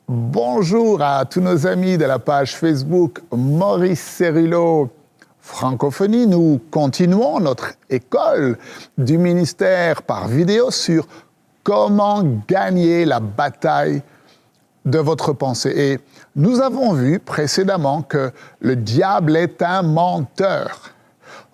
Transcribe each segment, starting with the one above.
Bonjour à tous nos amis de la page Facebook Maurice Cérillo Francophonie. Nous continuons notre école du ministère par vidéo sur comment gagner la bataille de votre pensée. Et nous avons vu précédemment que le diable est un menteur.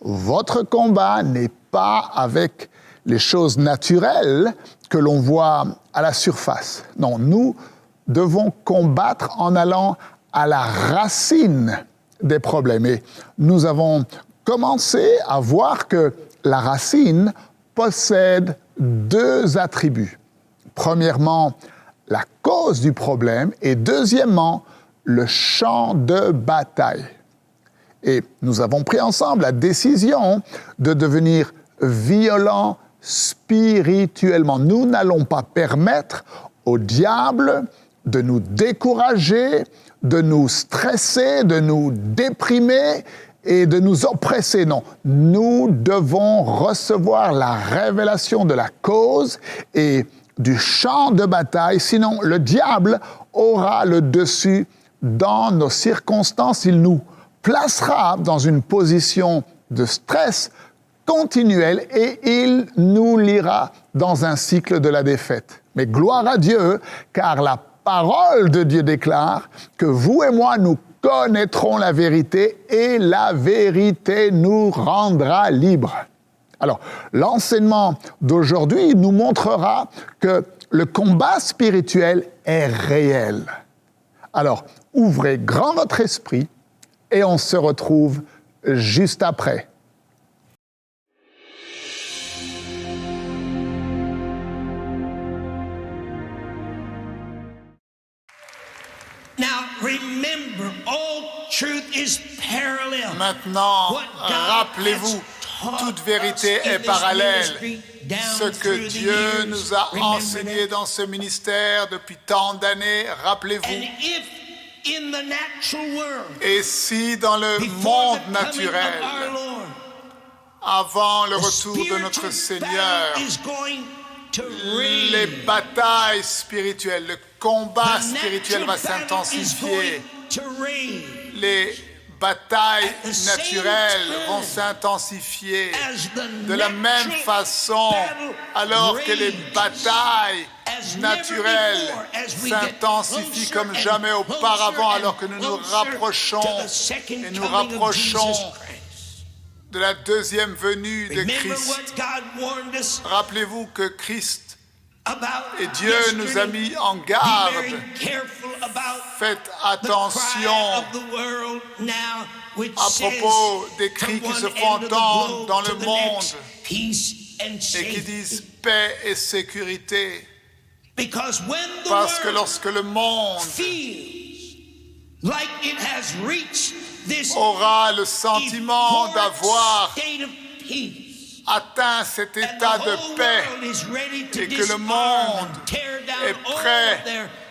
Votre combat n'est pas avec les choses naturelles que l'on voit à la surface. Non, nous devons combattre en allant à la racine des problèmes. Et nous avons commencé à voir que la racine possède deux attributs. Premièrement, la cause du problème et deuxièmement, le champ de bataille. Et nous avons pris ensemble la décision de devenir violents spirituellement. Nous n'allons pas permettre au diable de nous décourager, de nous stresser, de nous déprimer et de nous oppresser. Non, nous devons recevoir la révélation de la cause et du champ de bataille, sinon le diable aura le dessus dans nos circonstances. Il nous placera dans une position de stress continuel et il nous liera dans un cycle de la défaite. Mais gloire à Dieu, car la parole de Dieu déclare que vous et moi, nous connaîtrons la vérité et la vérité nous rendra libres. Alors, l'enseignement d'aujourd'hui nous montrera que le combat spirituel est réel. Alors, ouvrez grand votre esprit et on se retrouve juste après. Maintenant, rappelez-vous, toute vérité est parallèle. Ce que Dieu nous a enseigné dans ce ministère depuis tant d'années, rappelez-vous. Et si dans le monde naturel, avant le retour de notre Seigneur, les batailles spirituelles, le combat spirituel va s'intensifier, les batailles naturelles vont s'intensifier de la même façon, alors que les batailles naturelles s'intensifient comme jamais auparavant, alors que nous nous rapprochons et nous rapprochons de la deuxième venue de Christ. Rappelez-vous que Christ et Dieu nous a mis en garde. Faites attention à propos des cris qui se font entendre dans le monde et qui disent paix et sécurité. Parce que lorsque le monde aura le sentiment d'avoir atteint cet état de paix et que le monde est prêt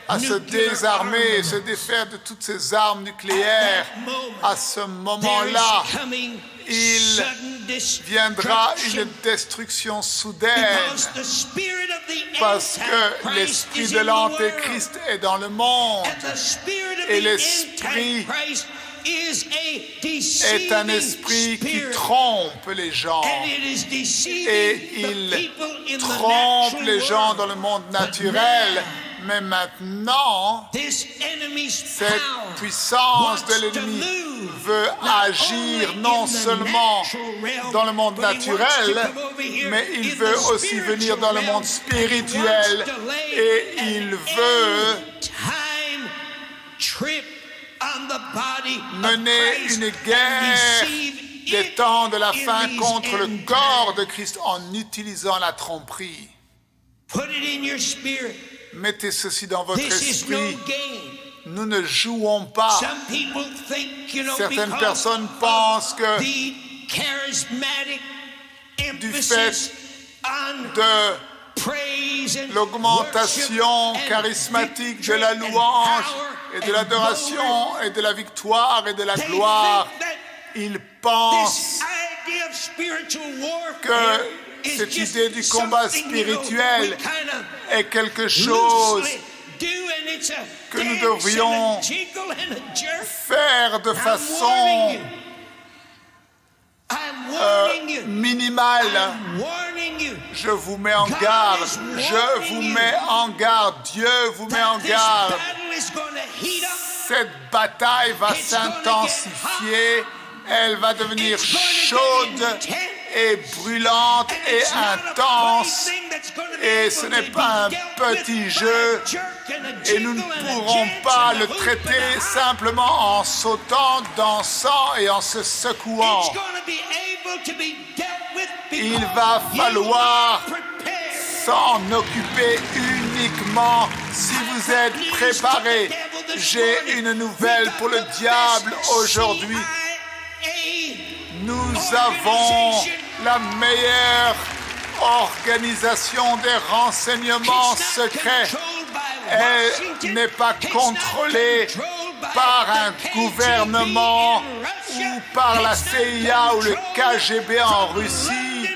à se désarmer et se défaire de toutes ces armes nucléaires, à ce moment-là, il viendra une destruction soudaine parce que l'esprit de l'Antéchrist est dans le monde et l'esprit est un esprit qui trompe les gens et il trompe les gens dans le monde naturel. Mais maintenant, cette puissance de l'ennemi veut agir non seulement dans le monde naturel, mais il veut aussi venir dans le monde spirituel et il veut mener une guerre des temps de la fin contre le corps de Christ en utilisant la tromperie. Mettez ceci dans votre esprit. Nous ne jouons pas. Certaines personnes pensent que du fait de l'augmentation charismatique de la louange et de l'adoration et de la victoire et de la gloire, ils pensent que cette idée du combat spirituel est quelque chose que nous devrions faire de façon minimale. Je vous mets en garde, je vous mets en garde, Dieu vous met en garde. Cette bataille va s'intensifier, elle va devenir chaude et brûlante et intense. Et ce n'est pas un petit jeu, et nous ne pourrons pas le traiter simplement en sautant, dansant et en se secouant. Il va falloir s'en occuper uniquement si vous êtes préparés. J'ai une nouvelle pour le diable aujourd'hui. Nous avons la meilleure organisation des renseignements secrets. Elle n'est pas contrôlée par un gouvernement ou par la CIA ou le KGB en Russie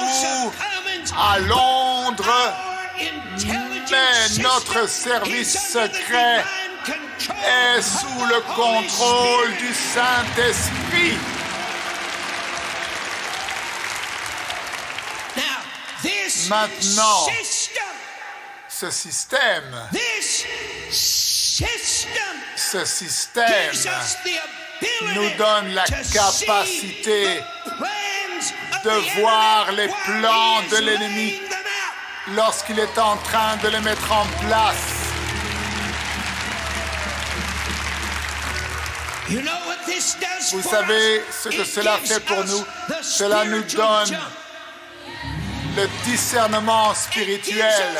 ou à Londres, mais notre service secret est sous le contrôle du Saint-Esprit. Maintenant, ce système nous donne la capacité de voir les plans de l'ennemi lorsqu'il est en train de les mettre en place. Vous savez ce que cela fait pour nous? Cela nous donne le discernement spirituel.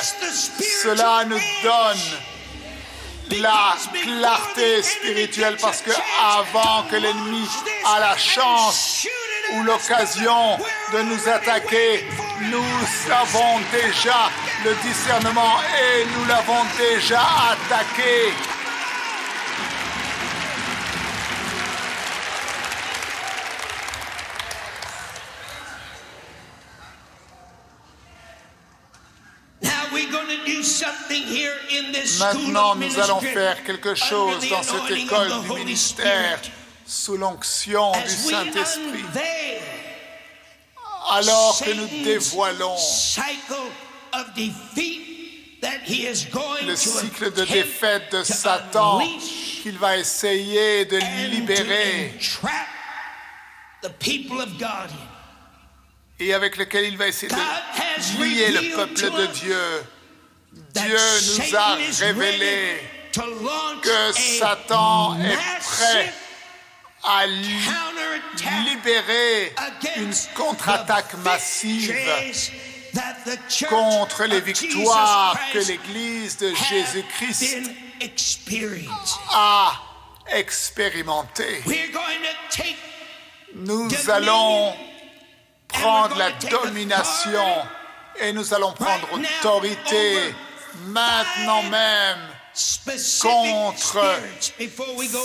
Cela nous donne la clarté spirituelle parce que avant que l'ennemi a la chance ou l'occasion de nous attaquer, nous avons déjà le discernement et nous l'avons déjà attaqué. Maintenant, nous allons faire quelque chose dans cette école du ministère sous l'onction du Saint-Esprit. Alors que nous dévoilons le cycle de défaite de Satan qu'il va essayer de libérer et avec lequel il va essayer de lier le peuple de Dieu. Dieu nous a révélé que Satan est prêt à libérer une contre-attaque massive contre les victoires que l'Église de Jésus-Christ a expérimentées. Nous allons prendre la domination et nous allons prendre autorité maintenant même contre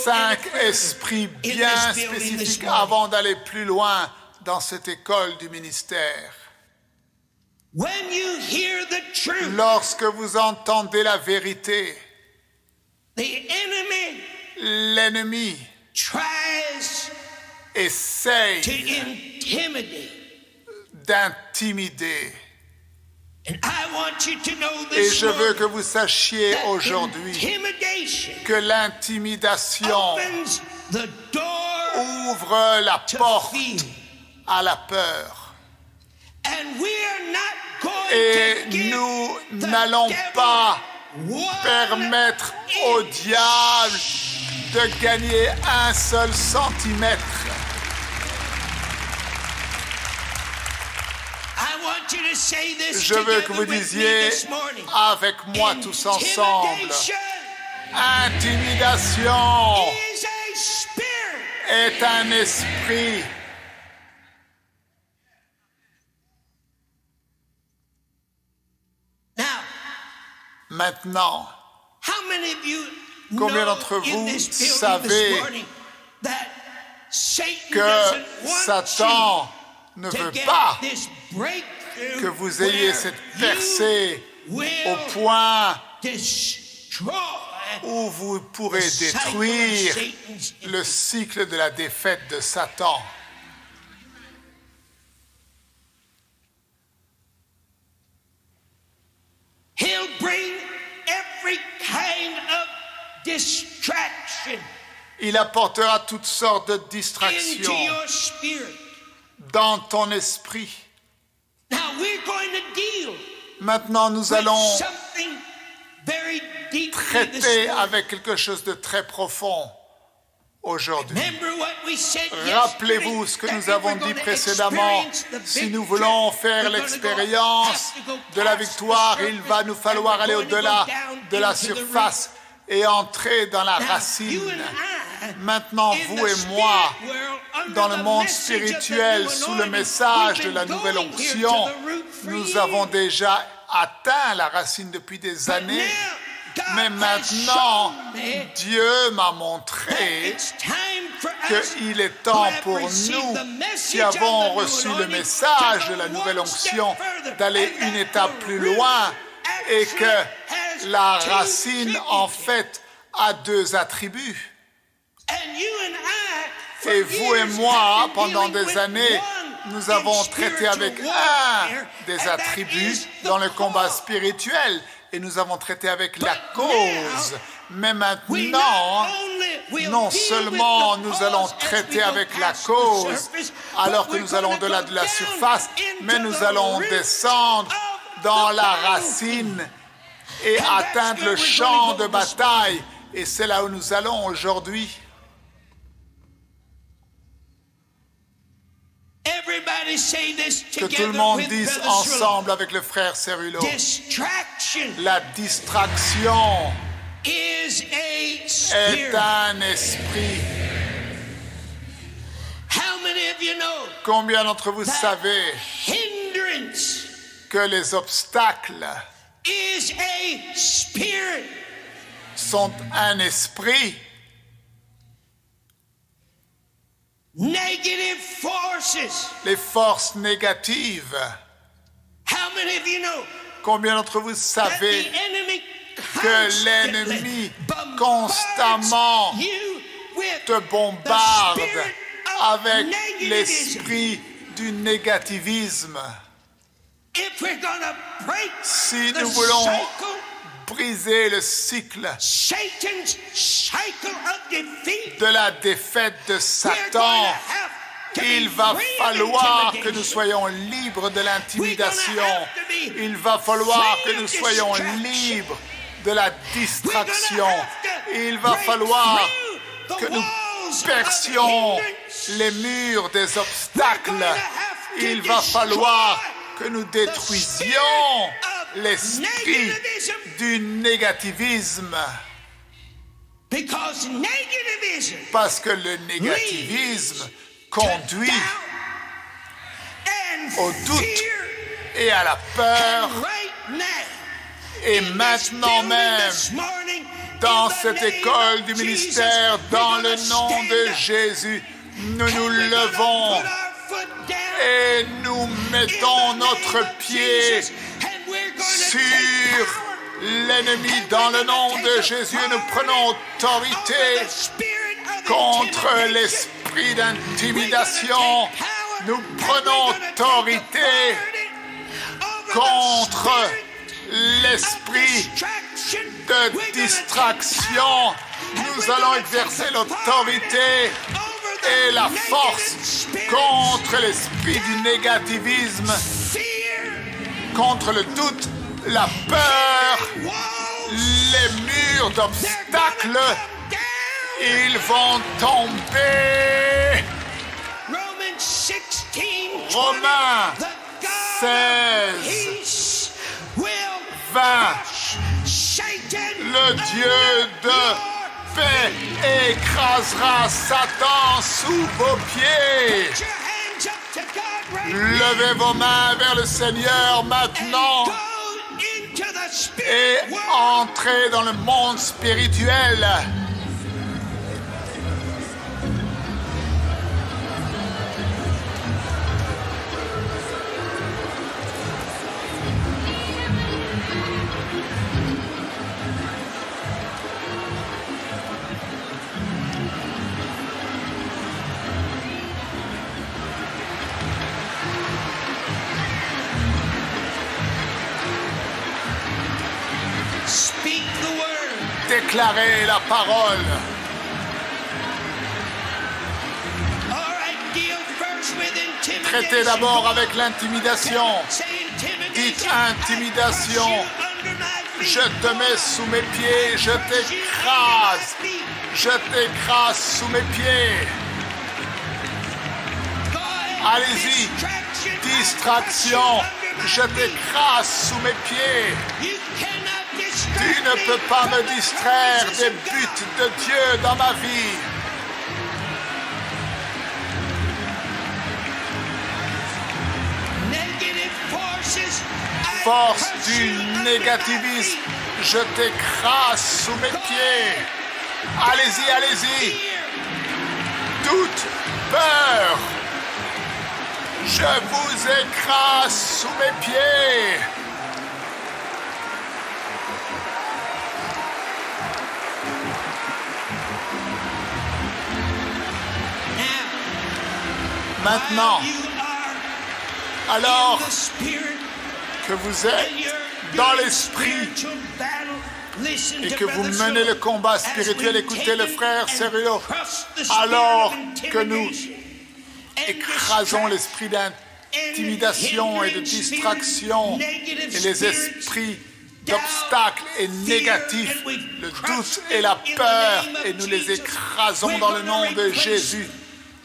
5 esprits bien spécifiques avant d'aller plus loin dans cette école du ministère. Lorsque vous entendez la vérité, l'ennemi essaye d'intimider. Et je veux que vous sachiez aujourd'hui que l'intimidation ouvre la porte à la peur. Et nous n'allons pas permettre au diable de gagner un seul centimètre. Je veux que vous disiez avec moi tous ensemble, intimidation est un esprit. Maintenant, combien d'entre vous savez que Satan ne veut pas que vous ayez cette percée au point où vous pourrez détruire le cycle de la défaite de Satan. He'll bring every kind of distraction Il apportera toutes sortes de into distractions your spirit. dans ton esprit. Now we're going to deal Maintenant, nous with allons something very deeply this traiter morning. avec quelque chose de très profond aujourd'hui. Remember what we said Rappelez-vous ce que nous avons dit précédemment. Si nous voulons faire l'expérience de la victoire, il va nous falloir aller au-delà de la surface et entrer dans la racine. Maintenant, vous et moi, dans le monde spirituel, sous le message de la nouvelle onction, nous avons déjà atteint la racine depuis des années. Mais maintenant, Dieu m'a montré qu'il est temps pour nous qui avons reçu le message de la nouvelle onction d'aller une étape plus loin et que la racine, en fait, a deux attributs. Et vous et moi, pendant des années, nous avons traité avec un des attributs dans le combat spirituel et nous avons traité avec la cause. Mais maintenant, non seulement nous allons traiter avec la cause alors que nous allons au-delà de la surface, mais nous allons descendre dans la racine et atteindre le champ de bataille. Et c'est là où nous allons aujourd'hui. Que tout le monde dise ensemble avec le frère Cerullo. La distraction est un esprit. Combien d'entre vous savez que les obstacles sont un esprit? Negative forces. Les forces négatives. Combien d'entre vous savez que l'ennemi constamment te bombarde avec l'esprit du négativisme? Si nous voulons briser le cycle de la défaite de Satan, il va falloir que nous soyons libres de l'intimidation. Il va falloir que nous soyons libres de la distraction. Il va falloir que nous percions les murs des obstacles. Il va falloir que nous détruisions l'esprit du négativisme. Parce que le négativisme conduit au doute et à la peur. Et maintenant même, dans cette école du ministère, dans le nom de Jésus, nous nous levons et nous mettons notre pied sur l'ennemi dans le nom de Jésus. Nous prenons autorité contre l'esprit d'intimidation. Nous prenons autorité contre l'esprit de distraction. Nous allons exercer l'autorité et la force contre l'esprit du négativisme, contre le doute, la peur, les murs d'obstacles, ils vont tomber. Romains 16, 20. Le Dieu de paix écrasera Satan sous vos pieds. Levez vos mains vers le Seigneur maintenant et entrez dans le monde spirituel. déclarer la parole. Traitez d'abord avec l'intimidation. Dites intimidation. Je te mets sous mes pieds, je t'écrase. Je t'écrase sous mes pieds. Allez-y. Distraction. Je t'écrase sous mes pieds. Tu ne peux pas me distraire des buts de Dieu dans ma vie. Force du négativisme, je t'écrase sous mes pieds. Allez-y, allez-y. Doute, peur, je vous écrase sous mes pieds. Maintenant, alors que vous êtes dans l'esprit et que vous menez le combat spirituel, écoutez le frère Cerullo, alors que nous écrasons l'esprit d'intimidation et de distraction et les esprits d'obstacles et négatifs, le doute et la peur, et nous les écrasons dans le nom de Jésus.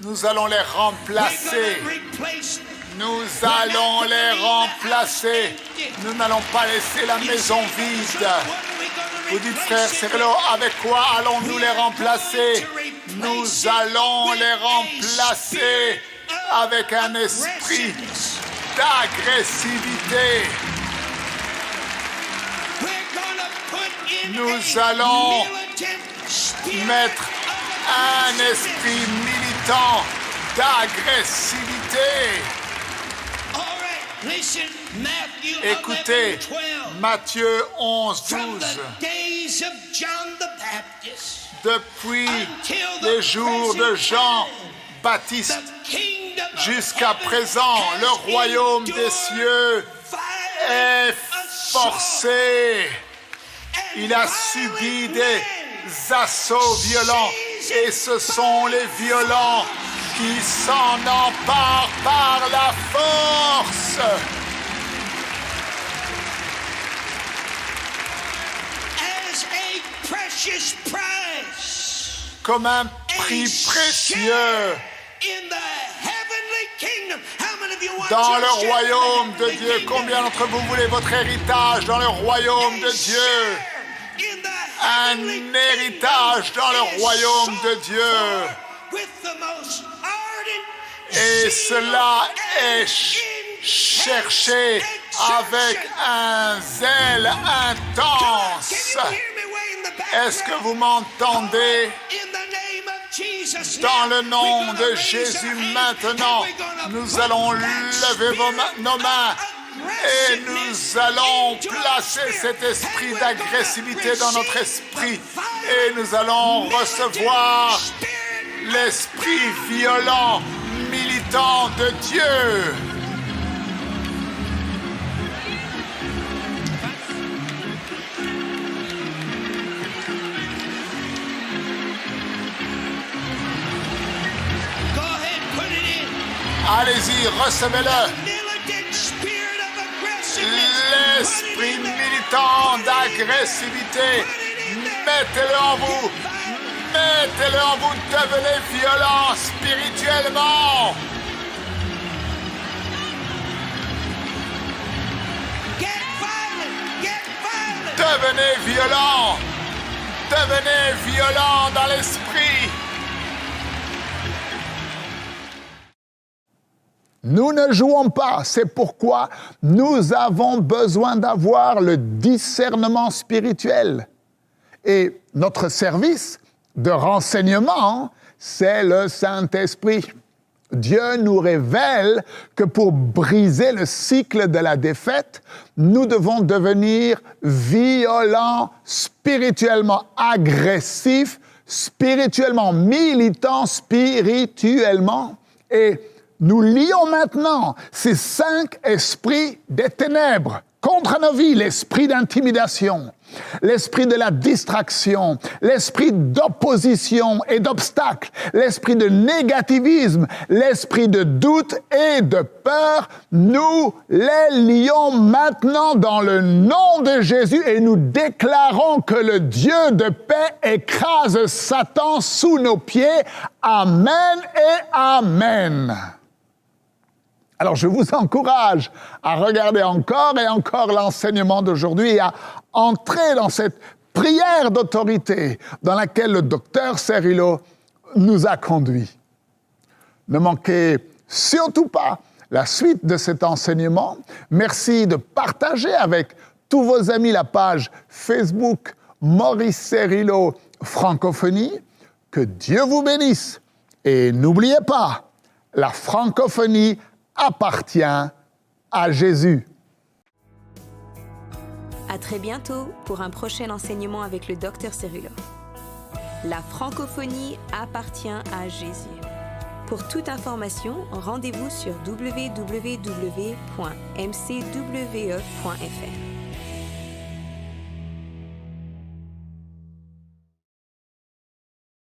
Nous allons les remplacer. Nous allons les remplacer. Nous n'allons pas laisser la maison vide. Vous dites, frère Cerullo, avec quoi allons-nous les remplacer? Nous allons les remplacer avec un esprit d'agressivité. Nous allons mettre un esprit militant d'agressivité. Écoutez, Matthieu 11, 12. Depuis les jours de Jean Baptiste jusqu'à présent, le royaume des cieux est forcé. Il a subi des assauts violents et ce sont les violents qui s'en emparent par la force. Comme un prix précieux dans le royaume de Dieu. Combien d'entre vous voulez votre héritage dans le royaume de Dieu? Un héritage dans le royaume de Dieu. Et cela est cherché avec un zèle intense. Est-ce que vous m'entendez? Dans le nom de Jésus, maintenant, nous allons lever nos mains et nous allons placer cet esprit d'agressivité dans notre esprit et nous allons recevoir l'esprit violent, militant de Dieu. Allez-y, recevez-le. L'esprit militant d'agressivité, mettez-le en vous. Mettez-le en vous, devenez violent spirituellement. Devenez violent. Devenez violent dans l'esprit. Nous ne jouons pas, c'est pourquoi nous avons besoin d'avoir le discernement spirituel. Et notre service de renseignement, c'est le Saint-Esprit. Dieu nous révèle que pour briser le cycle de la défaite, nous devons devenir violents, spirituellement agressifs, spirituellement militants, spirituellement. Et nous lions maintenant ces 5 esprits des ténèbres contre nos vies l'esprit d'intimidation, l'esprit de la distraction, l'esprit d'opposition et d'obstacle, l'esprit de négativisme, l'esprit de doute et de peur, nous les lions maintenant dans le nom de Jésus et nous déclarons que le Dieu de paix écrase Satan sous nos pieds. Amen et amen. Alors, je vous encourage à regarder encore et encore l'enseignement d'aujourd'hui et à entrer dans cette prière d'autorité dans laquelle le docteur Cerullo nous a conduits. Ne manquez surtout pas la suite de cet enseignement. Merci de partager avec tous vos amis la page Facebook Maurice Cerullo Francophonie. Que Dieu vous bénisse. Et n'oubliez pas, la francophonie appartient à Jésus. À très bientôt pour un prochain enseignement avec le Dr Cerullo. La francophonie appartient à Jésus. Pour toute information, rendez-vous sur www.mcwe.fr.